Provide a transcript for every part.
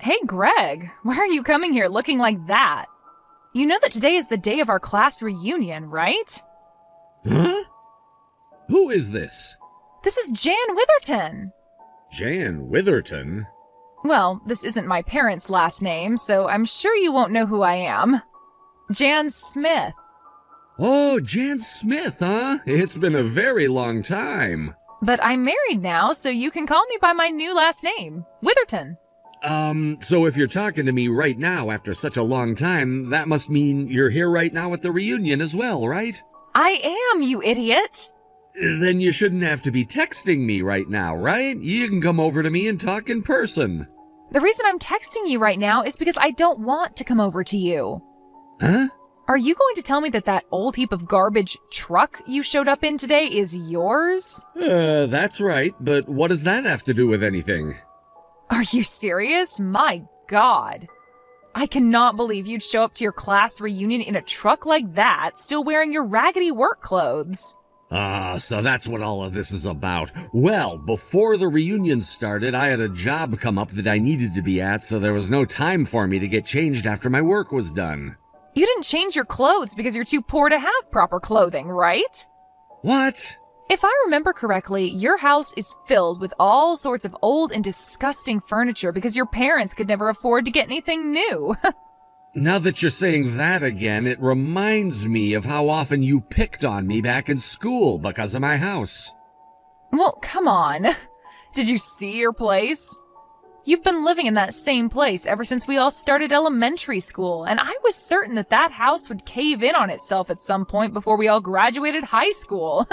Hey, Greg, why are you coming here looking like that? You know that today is the day of our class reunion, right? Huh? Who is this? This is Jan Witherton. Jan Witherton? Well, this isn't my parents' last name, so I'm sure you won't know who I am. Jan Smith. Oh, Jan Smith, huh? It's been a very long time. But I'm married now, so you can call me by my new last name, Witherton. So if you're talking to me right now after such a long time, that must mean you're here right now at the reunion as well, right? I am, you idiot. Then you shouldn't have to be texting me right now, right? You can come over to me and talk in person. The reason I'm texting you right now is because I don't want to come over to you. Huh? Are you going to tell me that that old heap of garbage truck you showed up in today is yours? That's right, but what does that have to do with anything? Are you serious? My God. I cannot believe you'd show up to your class reunion in a truck like that, still wearing your raggedy work clothes. So that's what all of this is about. Well, before the reunion started, I had a job come up that I needed to be at, so there was no time for me to get changed after my work was done. You didn't change your clothes because you're too poor to have proper clothing, right? What? If I remember correctly, your house is filled with all sorts of old and disgusting furniture because your parents could never afford to get anything new. Now that you're saying that again, it reminds me of how often you picked on me back in school because of my house. Well, come on. Did you see your place? You've been living in that same place ever since we all started elementary school, and I was certain that that house would cave in on itself at some point before we all graduated high school.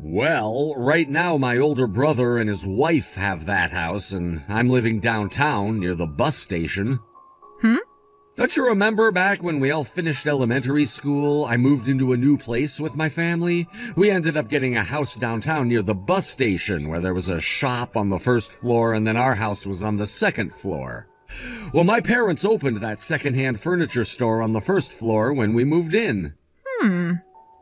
Well, right now my older brother and his wife have that house, and I'm living downtown near the bus station. Don't you remember back when we all finished elementary school, I moved into a new place with my family? We ended up getting a house downtown near the bus station where there was a shop on the first floor and then our house was on the second floor. Well, my parents opened that secondhand furniture store on the first floor when we moved in.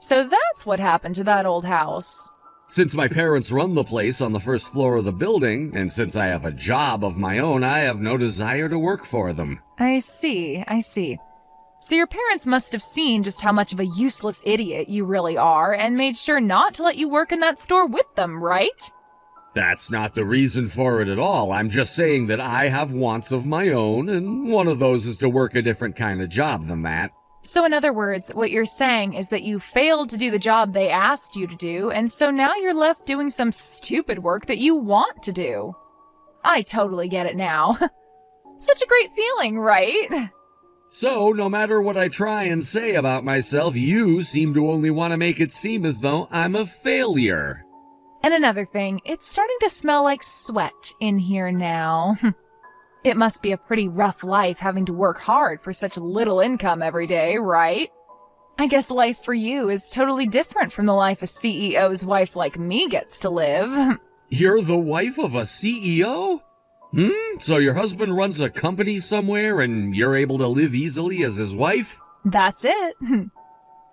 So that's what happened to that old house. Since my parents run the place on the first floor of the building, and since I have a job of my own, I have no desire to work for them. I see. So your parents must have seen just how much of a useless idiot you really are and made sure not to let you work in that store with them, right? That's not the reason for it at all. I'm just saying that I have wants of my own, and one of those is to work a different kind of job than that. So in other words, what you're saying is that you failed to do the job they asked you to do, and so now you're left doing some stupid work that you want to do. I totally get it now. Such a great feeling, right? So, no matter what I try and say about myself, you seem to only want to make it seem as though I'm a failure. And another thing, it's starting to smell like sweat in here now. It must be a pretty rough life having to work hard for such little income every day, right? I guess life for you is totally different from the life a CEO's wife like me gets to live. You're the wife of a CEO? So your husband runs a company somewhere and you're able to live easily as his wife? That's it.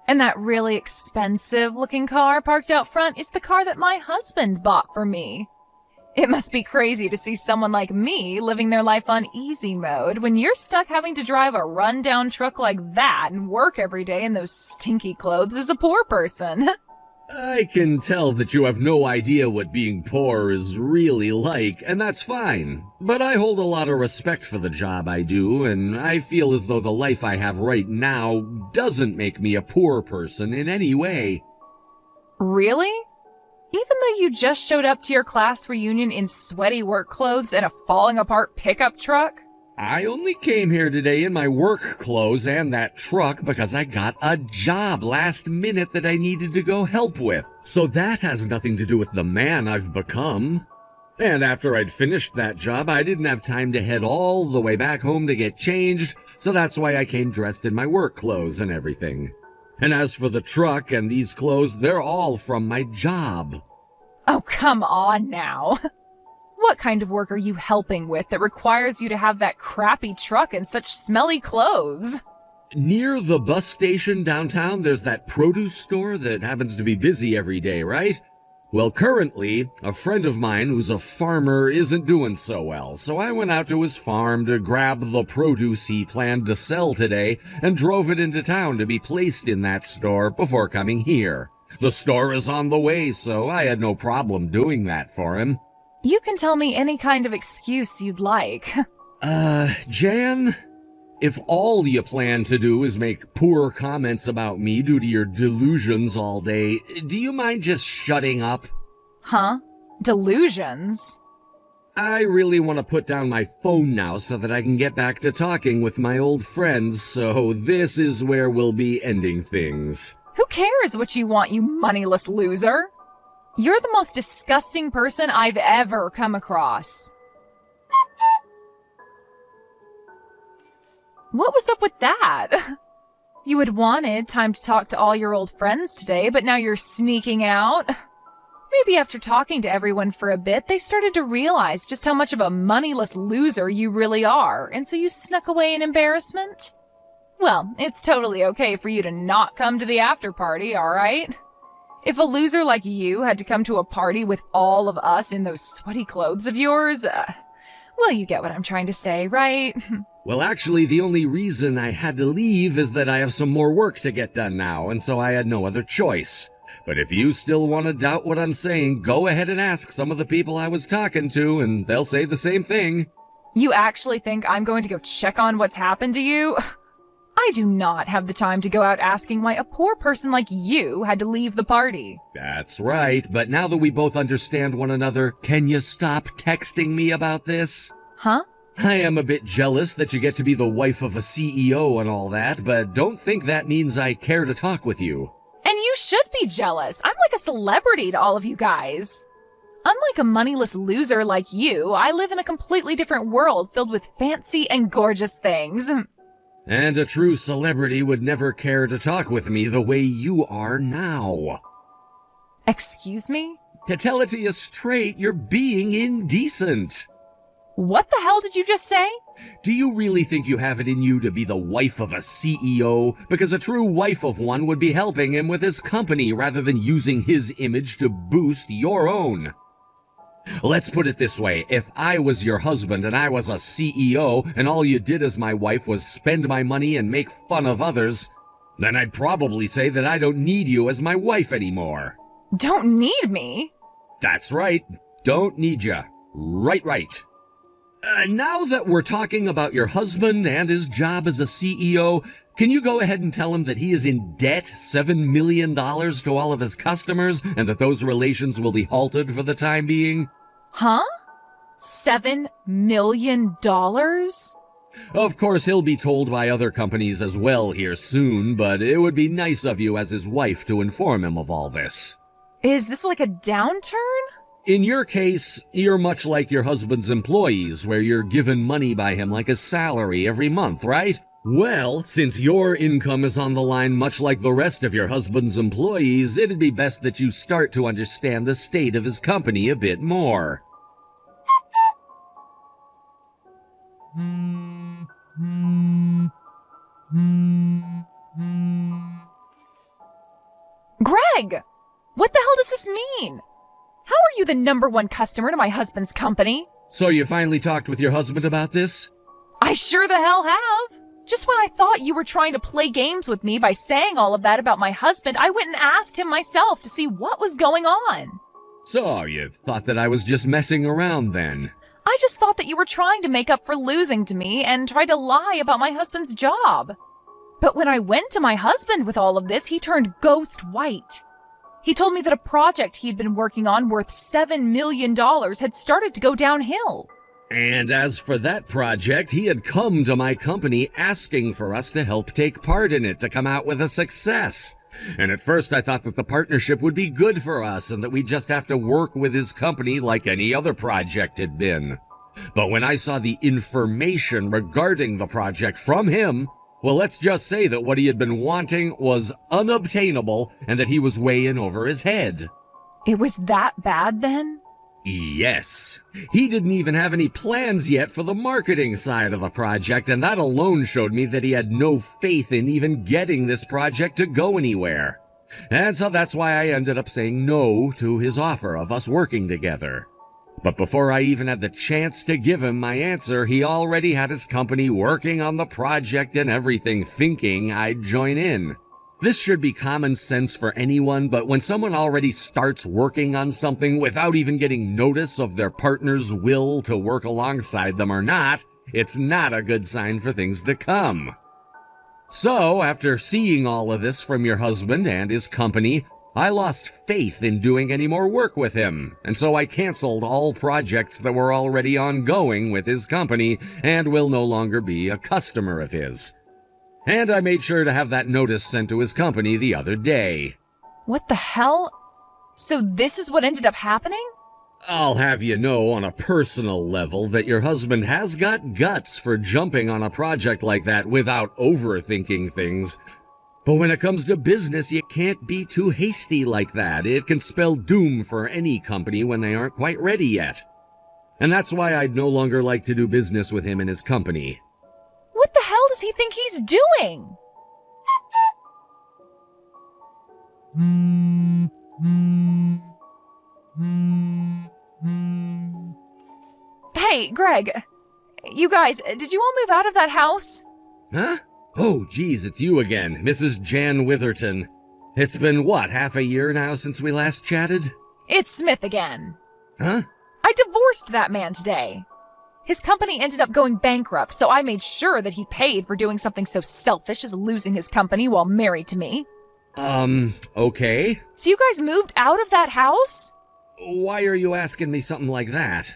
And that really expensive-looking car parked out front is the car that my husband bought for me. It must be crazy to see someone like me living their life on easy mode when you're stuck having to drive a run-down truck like that and work every day in those stinky clothes as a poor person. I can tell that you have no idea what being poor is really like, and that's fine. But I hold a lot of respect for the job I do, and I feel as though the life I have right now doesn't make me a poor person in any way. Really? Even though you just showed up to your class reunion in sweaty work clothes and a falling-apart pickup truck? I only came here today in my work clothes and that truck because I got a job last minute that I needed to go help with. So that has nothing to do with the man I've become. And after I'd finished that job, I didn't have time to head all the way back home to get changed, so that's why I came dressed in my work clothes and everything. And as for the truck and these clothes, they're all from my job. Oh, come on now. What kind of work are you helping with that requires you to have that crappy truck and such smelly clothes? Near the bus station downtown, there's that produce store that happens to be busy every day, right? Well, currently, a friend of mine who's a farmer isn't doing so well, so I went out to his farm to grab the produce he planned to sell today and drove it into town to be placed in that store before coming here. The store is on the way, so I had no problem doing that for him. You can tell me any kind of excuse you'd like. Jan? If all you plan to do is make poor comments about me due to your delusions all day, do you mind just shutting up? Huh? Delusions? I really want to put down my phone now so that I can get back to talking with my old friends, so this is where we'll be ending things. Who cares what you want, you moneyless loser? You're the most disgusting person I've ever come across. What was up with that? You had wanted time to talk to all your old friends today, but now you're sneaking out. Maybe after talking to everyone for a bit, they started to realize just how much of a moneyless loser you really are, and so you snuck away in embarrassment? Well, it's totally okay for you to not come to the after party, alright? If a loser like you had to come to a party with all of us in those sweaty clothes of yours, well, you get what I'm trying to say, right? Well, actually, the only reason I had to leave is that I have some more work to get done now, and so I had no other choice. But if you still want to doubt what I'm saying, go ahead and ask some of the people I was talking to, and they'll say the same thing. You actually think I'm going to go check on what's happened to you? I do not have the time to go out asking why a poor person like you had to leave the party. That's right, but now that we both understand one another, can you stop texting me about this? Huh? I am a bit jealous that you get to be the wife of a CEO and all that, but don't think that means I care to talk with you. And you should be jealous. I'm like a celebrity to all of you guys. Unlike a moneyless loser like you, I live in a completely different world filled with fancy and gorgeous things. And a true celebrity would never care to talk with me the way you are now. Excuse me? To tell it to you straight, you're being indecent. What the hell did you just say? Do you really think you have it in you to be the wife of a CEO? Because a true wife of one would be helping him with his company rather than using his image to boost your own. Let's put it this way, if I was your husband and I was a CEO and all you did as my wife was spend my money and make fun of others, then I'd probably say that I don't need you as my wife anymore. Don't need me? That's right, don't need you. Right. Now that we're talking about your husband and his job as a CEO, can you go ahead and tell him that he is in debt $7 million to all of his customers and that those relations will be halted for the time being? Huh? $7 million? Of course, he'll be told by other companies as well here soon, but it would be nice of you as his wife to inform him of all this. Is this like a downturn? In your case, you're much like your husband's employees, where you're given money by him like a salary every month, right? Well, since your income is on the line much like the rest of your husband's employees, it'd be best that you start to understand the state of his company a bit more. Greg! What the hell does this mean? How are you the #1 customer to my husband's company? So you finally talked with your husband about this? I sure the hell have. Just when I thought you were trying to play games with me by saying all of that about my husband, I went and asked him myself to see what was going on. So you thought that I was just messing around then? I just thought that you were trying to make up for losing to me and tried to lie about my husband's job. But when I went to my husband with all of this, he turned ghost white. He told me that a project he'd been working on worth $7 million had started to go downhill. And as for that project, he had come to my company asking for us to help take part in it to come out with a success. And at first I thought that the partnership would be good for us and that we'd just have to work with his company like any other project had been. But when I saw the information regarding the project from him, well, let's just say that what he had been wanting was unobtainable and that he was way in over his head. It was that bad then? Yes. He didn't even have any plans yet for the marketing side of the project, and that alone showed me that he had no faith in even getting this project to go anywhere. And so that's why I ended up saying no to his offer of us working together. But before I even had the chance to give him my answer, he already had his company working on the project and everything, thinking I'd join in. This should be common sense for anyone, but when someone already starts working on something without even getting notice of their partner's will to work alongside them or not, it's not a good sign for things to come. So, after seeing all of this from your husband and his company, I lost faith in doing any more work with him, and so I canceled all projects that were already ongoing with his company and will no longer be a customer of his. And I made sure to have that notice sent to his company the other day. What the hell? So this is what ended up happening? I'll have you know on a personal level that your husband has got guts for jumping on a project like that without overthinking things. But when it comes to business, you can't be too hasty like that. It can spell doom for any company when they aren't quite ready yet. And that's why I'd no longer like to do business with him and his company. What the hell does he think he's doing? Hey, Greg. You guys, did you all move out of that house? Huh? Oh, geez, it's you again, Mrs. Jan Witherton. It's been, what, half a year now since we last chatted? It's Smith again. Huh? I divorced that man today. His company ended up going bankrupt, so I made sure that he paid for doing something so selfish as losing his company while married to me. Okay. So you guys moved out of that house? Why are you asking me something like that?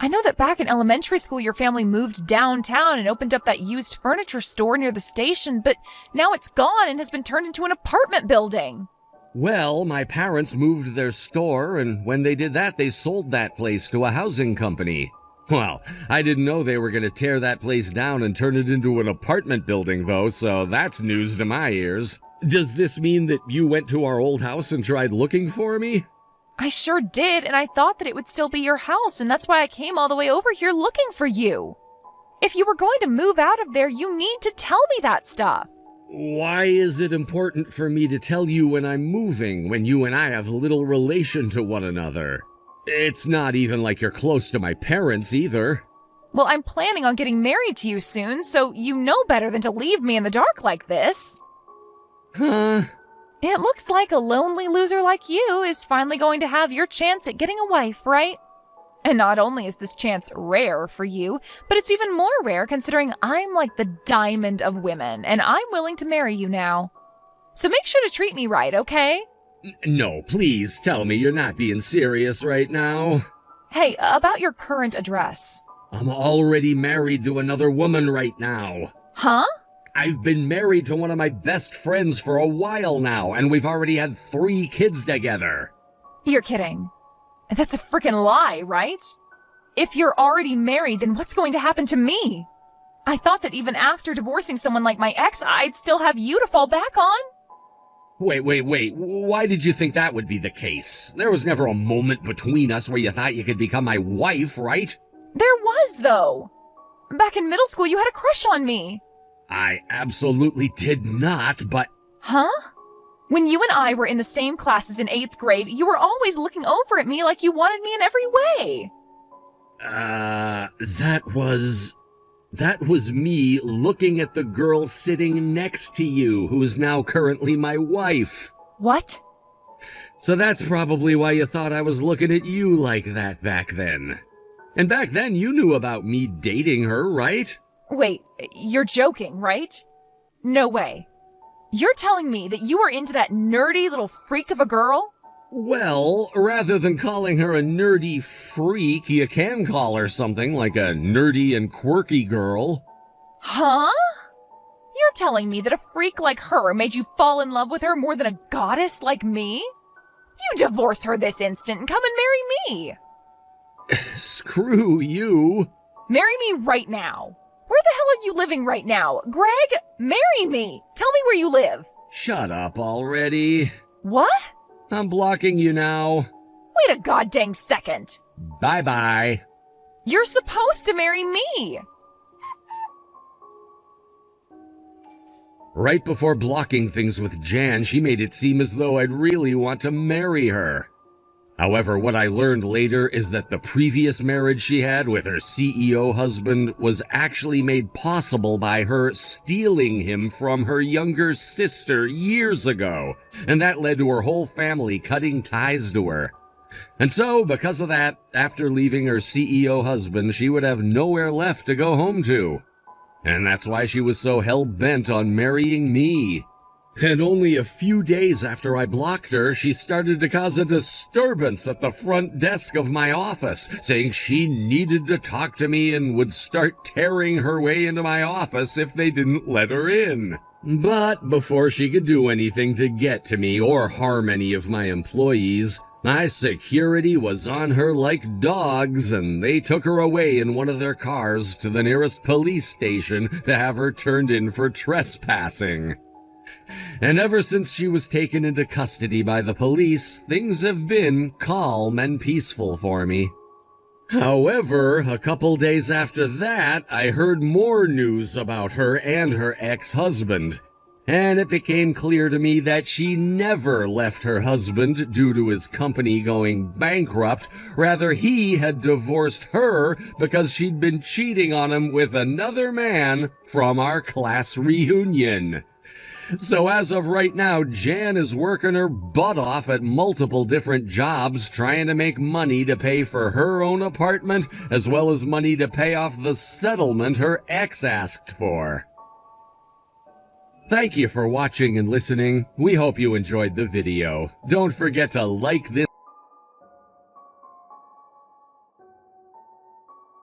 I know that back in elementary school your family moved downtown and opened up that used furniture store near the station, but now it's gone and has been turned into an apartment building. Well, my parents moved their store, and when they did that, they sold that place to a housing company. Well, I didn't know they were going to tear that place down and turn it into an apartment building, though, so that's news to my ears. Does this mean that you went to our old house and tried looking for me? I sure did, and I thought that it would still be your house, and that's why I came all the way over here looking for you. If you were going to move out of there, you need to tell me that stuff. Why is it important for me to tell you when I'm moving, when you and I have little relation to one another? It's not even like you're close to my parents either. Well, I'm planning on getting married to you soon, so you know better than to leave me in the dark like this. Huh? It looks like a lonely loser like you is finally going to have your chance at getting a wife, right? And not only is this chance rare for you, but it's even more rare considering I'm like the diamond of women, and I'm willing to marry you now. So make sure to treat me right, okay? No, please tell me you're not being serious right now. Hey, about your current address. I'm already married to another woman right now. Huh? I've been married to one of my best friends for a while now, and we've already had 3 kids together. You're kidding. That's a freaking lie, right? If you're already married, then what's going to happen to me? I thought that even after divorcing someone like my ex, I'd still have you to fall back on. Wait. Why did you think that would be the case? There was never a moment between us where you thought you could become my wife, right? There was, though. Back in middle school, you had a crush on me. I absolutely did not, but... Huh? When you and I were in the same classes in 8th grade, you were always looking over at me like you wanted me in every way. That was me looking at the girl sitting next to you, who is now currently my wife. What? So that's probably why you thought I was looking at you like that back then. And back then you knew about me dating her, right? Wait, you're joking, right? No way. You're telling me that you were into that nerdy little freak of a girl? Well, rather than calling her a nerdy freak, you can call her something like a nerdy and quirky girl. Huh? You're telling me that a freak like her made you fall in love with her more than a goddess like me? You divorce her this instant and come and marry me. Screw you. Marry me right now. Where the hell are you living right now? Greg, marry me. Tell me where you live. Shut up already. What? I'm blocking you now. Wait a goddamn second. Bye-bye. You're supposed to marry me. Right before blocking things with Jan, she made it seem as though I'd really want to marry her. However, what I learned later is that the previous marriage she had with her CEO husband was actually made possible by her stealing him from her younger sister years ago, and that led to her whole family cutting ties to her. And so, because of that, after leaving her CEO husband, she would have nowhere left to go home to. And that's why she was so hell-bent on marrying me. And only a few days after I blocked her, she started to cause a disturbance at the front desk of my office, saying she needed to talk to me and would start tearing her way into my office if they didn't let her in. But before she could do anything to get to me or harm any of my employees, my security was on her like dogs, and they took her away in one of their cars to the nearest police station to have her turned in for trespassing. And ever since she was taken into custody by the police, things have been calm and peaceful for me. However, a couple days after that, I heard more news about her and her ex-husband. And it became clear to me that she never left her husband due to his company going bankrupt. Rather, he had divorced her because she'd been cheating on him with another man from our class reunion. So as of right now, Jan is working her butt off at multiple different jobs trying to make money to pay for her own apartment as well as money to pay off the settlement her ex asked for. Thank you for watching and listening. We hope you enjoyed the video. Don't forget to like this